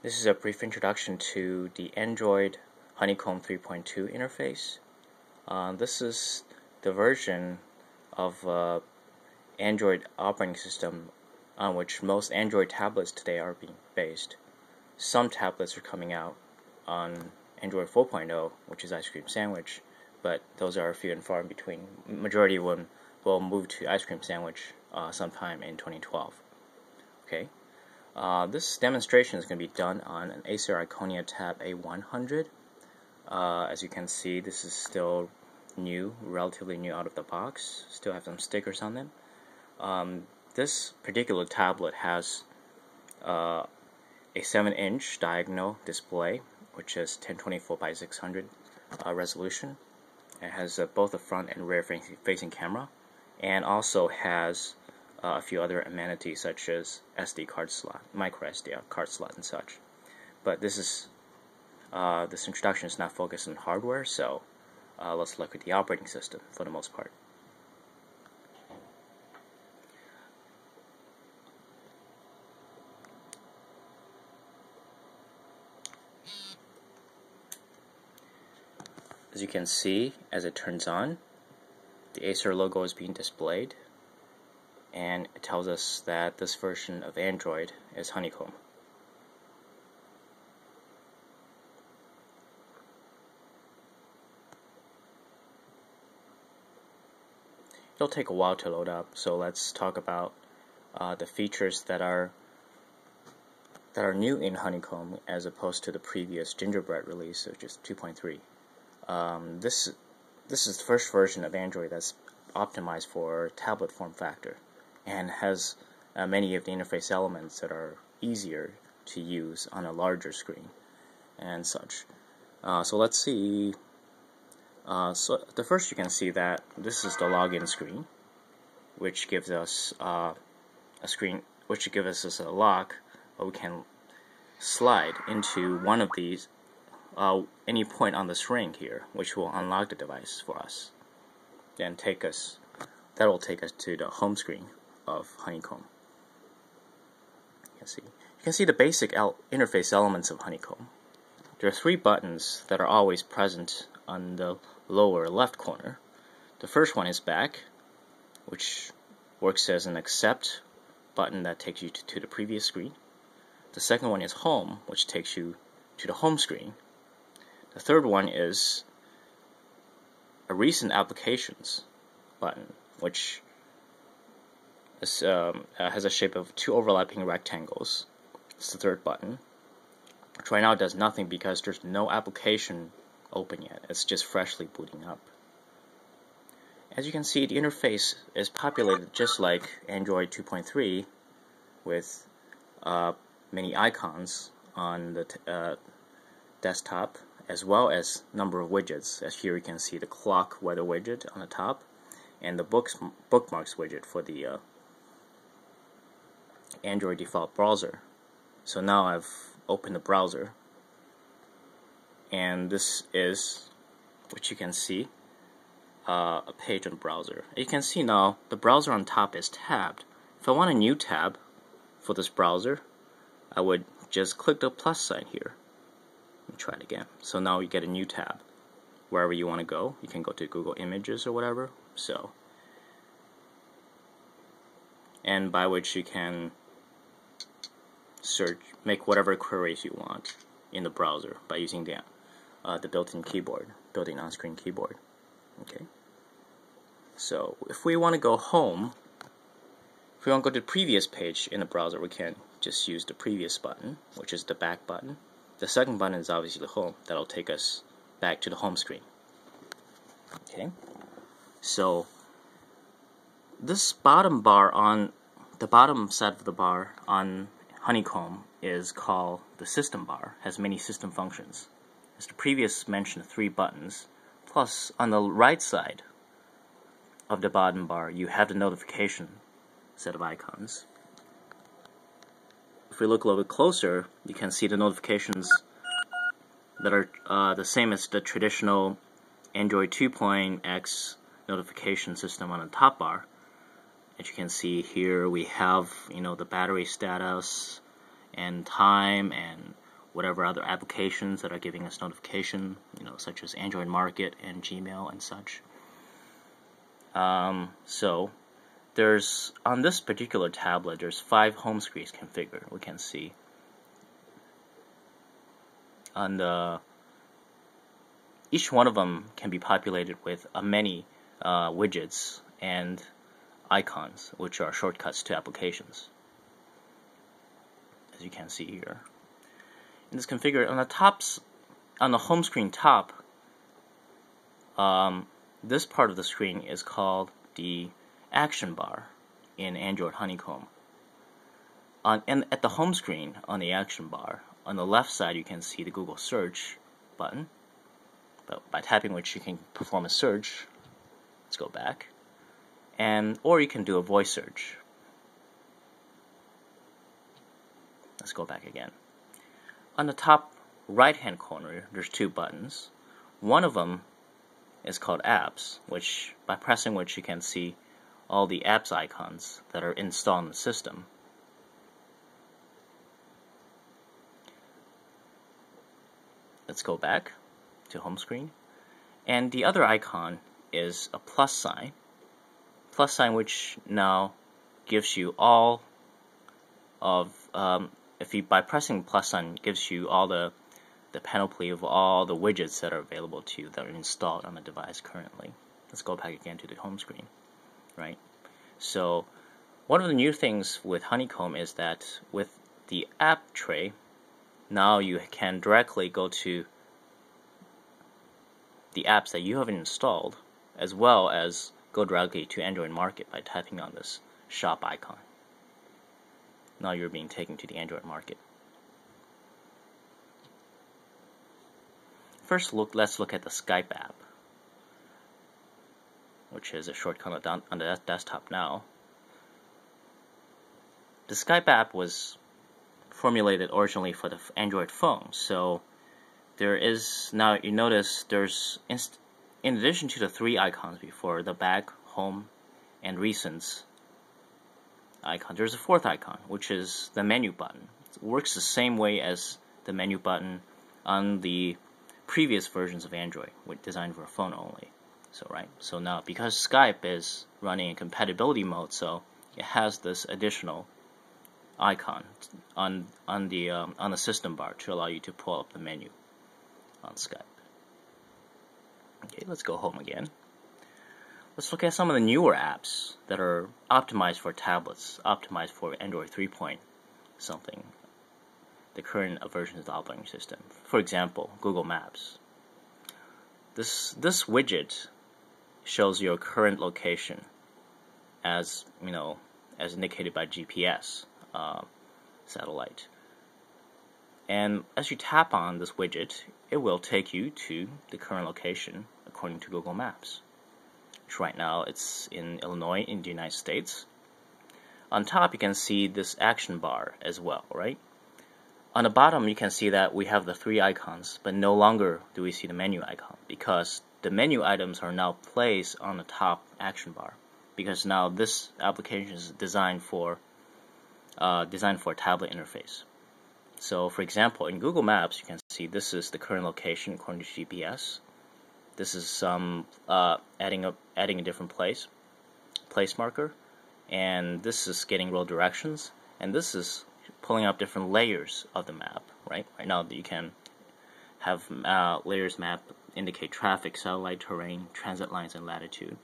This is a brief introduction to the Android Honeycomb 3.2 interface. This is the version of Android operating system on which most Android tablets today are being based. Some tablets are coming out on Android 4.0, which is Ice Cream Sandwich, but those are few and far in between. Majority of them will move to Ice Cream Sandwich sometime in 2012. Okay. This demonstration is going to be done on an Acer Iconia Tab A100. As you can see, this is still new, relatively new out of the box. Still have some stickers on them. This particular tablet has a 7-inch diagonal display, which is 1024 by 600 resolution. It has both a front and rear facing camera, and also has a few other amenities such as SD card slot, micro SD card slot, and such. But this introduction is not focused on hardware, so let's look at the operating system for the most part. As you can see, as it turns on, the Acer logo is being displayed, and it tells us that this version of Android is Honeycomb. It'll take a while to load up, so let's talk about the features that are new in Honeycomb as opposed to the previous Gingerbread release, which is 2.3. This is the first version of Android that's optimized for tablet form factor, and has many of the interface elements that are easier to use on a larger screen and such. So let's see. So the first, you can see that this is the login screen, which gives us a lock where we can slide into one of these any point on this ring here, which will unlock the device for us. Then that will take us to the home screen of Honeycomb. You can see the basic interface elements of Honeycomb. There are 3 buttons that are always present on the lower left corner. The first one is back, which works as an accept button that takes you to the previous screen. The second one is home, which takes you to the home screen. The third one is a recent applications button, which is, has a shape of 2 overlapping rectangles. It's the third button, which right now does nothing because there's no application open yet. It's just freshly booting up. As you can see, the interface is populated just like Android 2.3 with many icons on the desktop, as well as number of widgets. As here you can see the clock weather widget on the top, and the bookmarks widget for the Android default browser. So now I've opened the browser, and this is, which you can see, a page on the browser. You can see now the browser on top is tabbed. If I want a new tab for this browser, I would just click the plus sign here. Let me try it again. So now you get a new tab. Wherever you want to go, you can go to Google Images or whatever. So, and by which you can search, make whatever queries you want in the browser by using the built-in keyboard, built-in on-screen keyboard. Okay. So if we want to go home, if we want to go to the previous page in the browser, we can just use the previous button, which is the back button. The second button is obviously the home. That'll take us back to the home screen. Okay. So this bottom bar on the bottom side of the bar on Honeycomb is called the system bar. Has many system functions. As the previous mentioned, 3 buttons. Plus, on the right side of the bottom bar, you have the notification set of icons. If we look a little bit closer, you can see the notifications that are the same as the traditional Android 2.x notification system on the top bar. As you can see here, we have the battery status and time and whatever other applications that are giving us notification, such as Android Market and Gmail and such. So there's, on this particular tablet, there's 5 home screens configured. We can see on the each one of them can be populated with many widgets and icons, which are shortcuts to applications, as you can see here. In this configure, on the home screen top, this part of the screen is called the action bar in Android Honeycomb. And at the home screen on the action bar, on the left side you can see the Google search button, by tapping which you can perform a search. Let's go back. Or you can do a voice search. Let's go back again. On the top right hand corner, there's 2 buttons. One of them is called Apps, which by pressing which you can see all the apps icons that are installed in the system. Let's go back to home screen. And the other icon is a plus sign. Plus sign which now gives you all of, by pressing plus sign, gives you all the panoply of all the widgets that are available to you that are installed on the device currently. Let's go back again to the home screen, right? So one of the new things with Honeycomb is that with the app tray, now you can directly go to the apps that you have installed, as well as go directly to Android Market by tapping on this shop icon. Now you're being taken to the Android Market. First, let's look at the Skype app, which is a shortcut on the desktop now. The Skype app was formulated originally for the Android phone, so there is, now you notice there's, in addition to the 3 icons before, the back, home, and recents icon, there's a 4th icon, which is the menu button. It works the same way as the menu button on the previous versions of Android, designed for a phone only. So now, because Skype is running in compatibility mode, so it has this additional icon on the system bar to allow you to pull up the menu on Skype. Okay, let's go home again. Let's look at some of the newer apps that are optimized for tablets, optimized for Android 3 point something, the current version of the operating system. For example, Google Maps. This widget shows your current location as as indicated by GPS satellite. And as you tap on this widget, it will take you to the current location according to Google Maps, which right now it's in Illinois in the United States. On top you can see this action bar as well, right? On the bottom you can see that we have the 3 icons, but no longer do we see the menu icon, because the menu items are now placed on the top action bar, because now this application is designed for a tablet interface. So for example, in Google Maps you can see this is the current location according to GPS. This is some adding a different place marker, and this is getting road directions, and this is pulling up different layers of the map, right? Right now you can have layers map indicate traffic, satellite, terrain, transit lines, and latitude.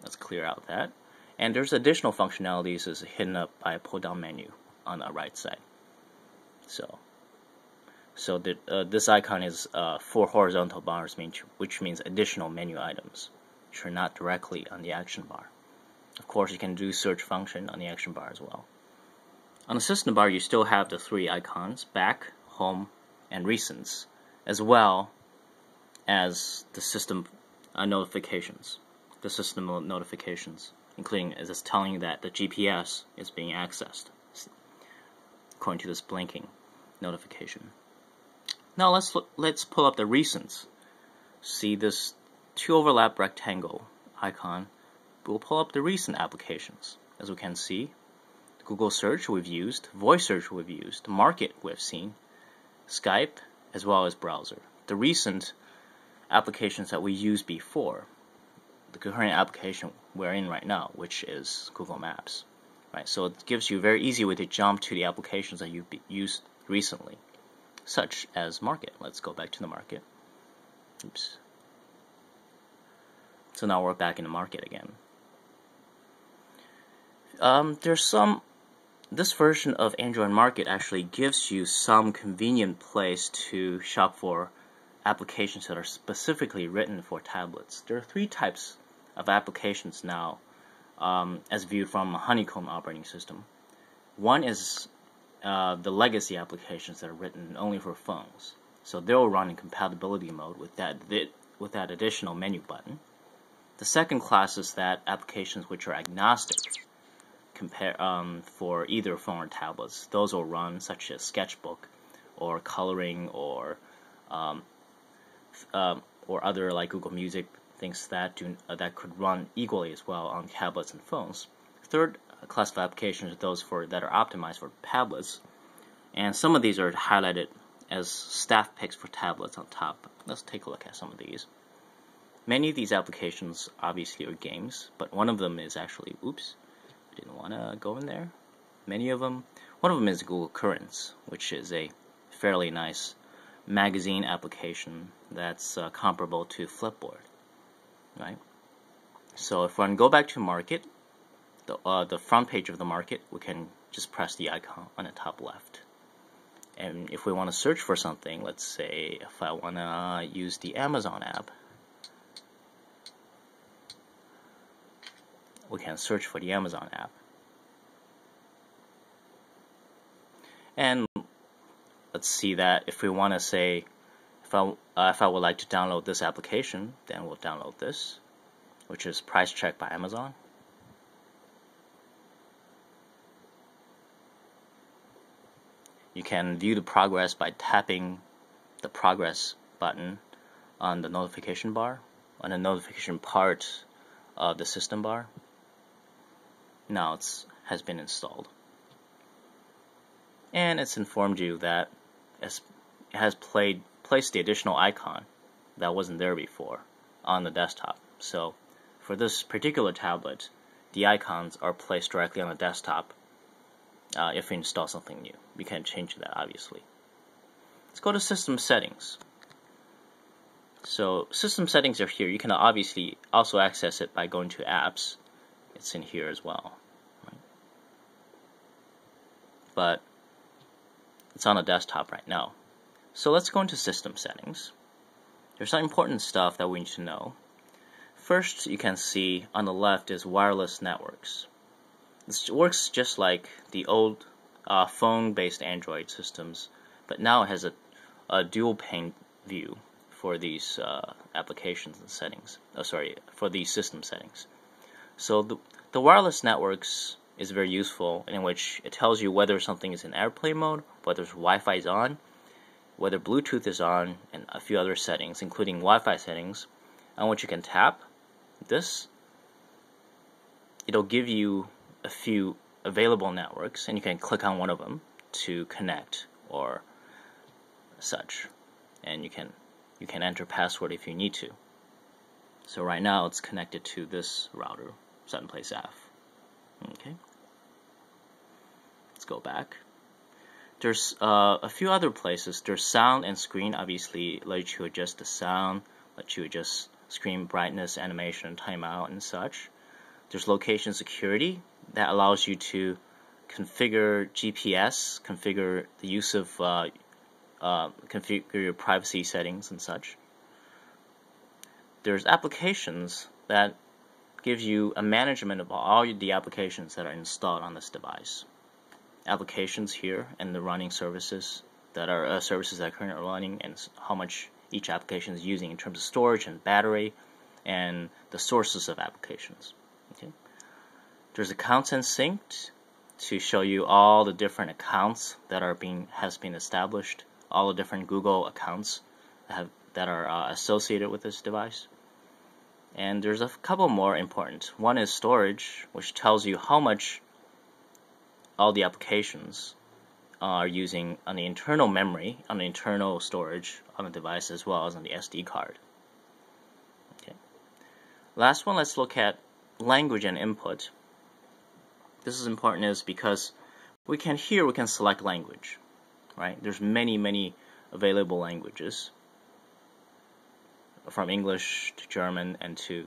Let's clear out that. And there's additional functionalities is hidden up by a pull-down menu on the right side. So this icon is 4 horizontal bars, which means additional menu items, which are not directly on the action bar. Of course, you can do search function on the action bar as well. On the system bar, you still have the 3 icons, back, home, and recents, as well as the system notifications. The system notifications, including as it's telling you that the GPS is being accessed, according to this blinking notification. Now let's pull up the recents. See this 2 overlap rectangle icon. We'll pull up the recent applications. As we can see, Google search we've used, voice search we've used, market we've seen, Skype, as well as browser. The recent applications that we used before, the current application we're in right now, which is Google Maps. Right, so it gives you a very easy way to jump to the applications that you've used recently, such as Market. Let's go back to the Market. Oops. So now we're back in the Market again. This version of Android Market actually gives you some convenient place to shop for applications that are specifically written for tablets. There are 3 types of applications now, as viewed from a Honeycomb operating system. One is the legacy applications that are written only for phones, so they'll run in compatibility mode with that additional menu button. The second class is that applications which are agnostic for either phone or tablets. Those will run, such as Sketchbook or coloring or other like Google Music, things that could run equally as well on tablets and phones. Third class of applications are those that are optimized for tablets, and some of these are highlighted as staff picks for tablets on top. Let's take a look at some of these. Many of these applications obviously are games, but one of them is actually, didn't want to go in there. One of them is Google Currents, which is a fairly nice magazine application that's comparable to Flipboard, right? So if we go back to Market, the front page of the Market, we can just press the icon on the top left. And if we want to search for something, let's say if I want to use the Amazon app, we can search for the Amazon app. And let's see that if we want to say, if I would like to download this application, then we'll download this, which is Price Check by Amazon. You can view the progress by tapping the progress button on the notification bar, on the notification part of the system bar. Now it has been installed, and it's informed you that it has placed the additional icon that wasn't there before on the desktop. So for this particular tablet, the icons are placed directly on the desktop. If you install something new, we can change that obviously. Let's go to System Settings. So System Settings are here. You can obviously also access it by going to Apps. It's in here as well, right? But it's on the desktop right now. So let's go into System Settings. There's some important stuff that we need to know. First, you can see on the left is wireless networks. This works just like the old phone-based Android systems, but now it has a dual pane view for these applications and settings. For these system settings. So the wireless networks is very useful, in which it tells you whether something is in airplane mode, whether Wi-Fi is on, whether Bluetooth is on, and a few other settings, including Wi-Fi settings, on which you can tap this. It'll give you a few available networks, and you can click on one of them to connect or such, and you can enter password if you need to. So right now it's connected to this router, 7place F. Okay, let's go back. There's a few other places. There's sound and screen. Obviously, let you adjust the sound, let you adjust screen brightness, animation, timeout, and such. There's location security that allows you to configure GPS, configure the use of configure your privacy settings and such. There's applications that gives you a management of all the applications that are installed on this device. Applications here and the running services that are services that are currently running, and how much each application is using in terms of storage and battery, and the sources of applications. Okay. There's accounts and synced to show you all the different accounts that has been established, all the different Google accounts that are associated with this device. And there's a couple more important. One is storage, which tells you how much all the applications are using on the internal memory, on the internal storage on the device, as well as on the SD card. Okay. Last one, let's look at language and input. This is important is because we can select language, right? There's many available languages, from English to German and to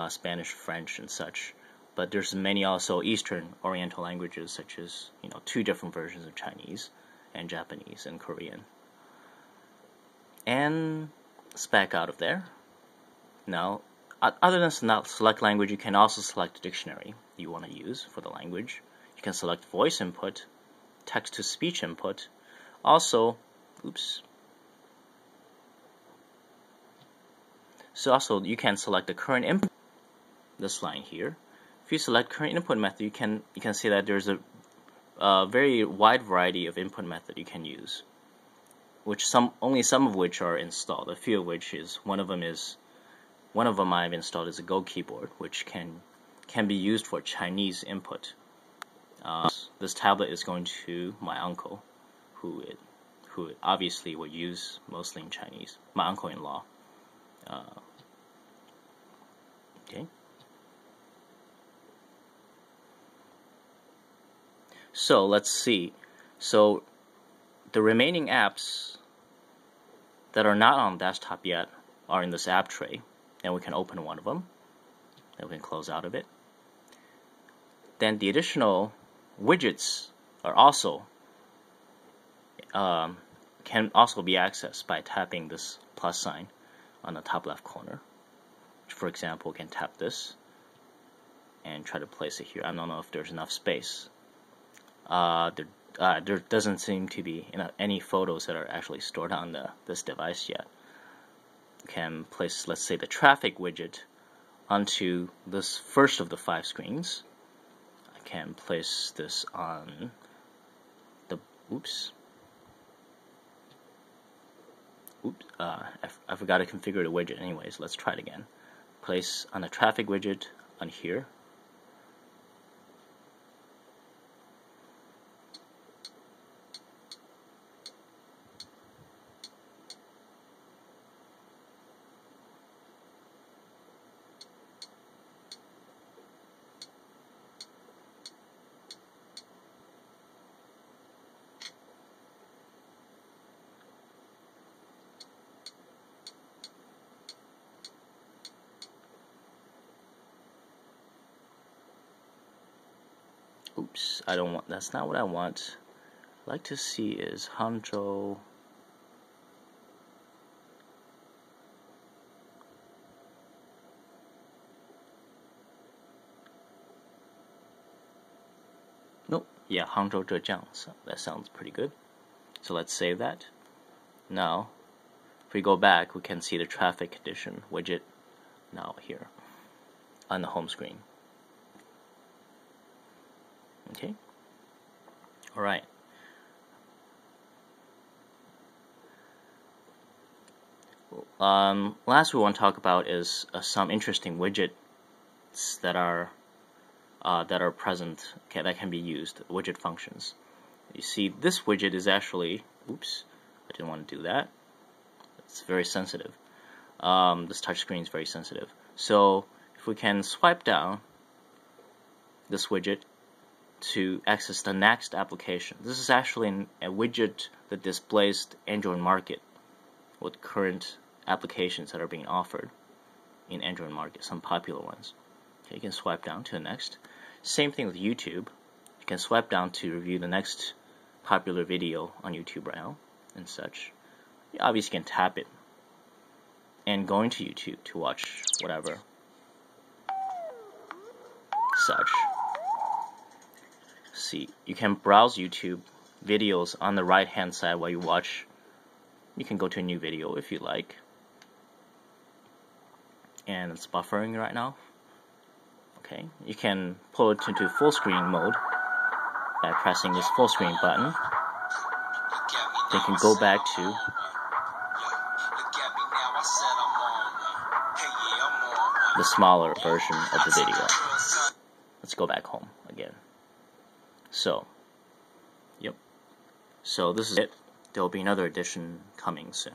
Spanish, French, and such. But there's many also Eastern Oriental languages, such as 2 different versions of Chinese and Japanese and Korean. And let's back out of there. Now, other than select language, you can also select the dictionary you want to use for the language. You can select voice input, text-to-speech input. Also, also you can select the current input. This line here. If you select current input method, you can see that there's a very wide variety of input method you can use, which only some of which are installed. A few of which is one of them I've installed is a Go keyboard, which can be used for Chinese input. This tablet is going to my uncle, who obviously would use mostly in Chinese. My uncle-in-law. Okay. So let's see. So the remaining apps that are not on desktop yet are in this app tray, and we can open one of them. Then we can close out of it. Then the additional widgets are also can also be accessed by tapping this plus sign on the top left corner. For example, we can tap this and try to place it here. I don't know if there's enough space. There doesn't seem to be any photos that are actually stored on this device yet. You can place, let's say, the traffic widget onto this first of the 5 screens. I can place this on the I forgot to configure the widget anyways. Let's try it again. Place on the traffic widget on here. I don't want, that's not what I want. I'd like to see is Hangzhou. Nope, yeah, Hangzhou, Zhejiang. So that sounds pretty good. So let's save that. Now, if we go back, we can see the traffic condition widget now here on the home screen. Okay. All right. Last we want to talk about is some interesting widgets that are present that can be used. Widget functions. You see, this widget is actually. Oops, I didn't want to do that. It's very sensitive. This touch screen is very sensitive. So if we can swipe down this widget to access the next application. This is actually a widget that displays the Android market with current applications that are being offered in Android market, some popular ones. Okay, you can swipe down to the next. Same thing with YouTube. You can swipe down to review the next popular video on YouTube right now and such. You obviously can tap it and go into YouTube to watch whatever such. See, you can browse YouTube videos on the right hand side while you watch. You can go to a new video if you like. And it's buffering right now. Okay, you can pull it into full screen mode by pressing this full screen button. Then you can go back to the smaller version of the video. Let's go back home again. So, yep. So this is it. There will be another edition coming soon.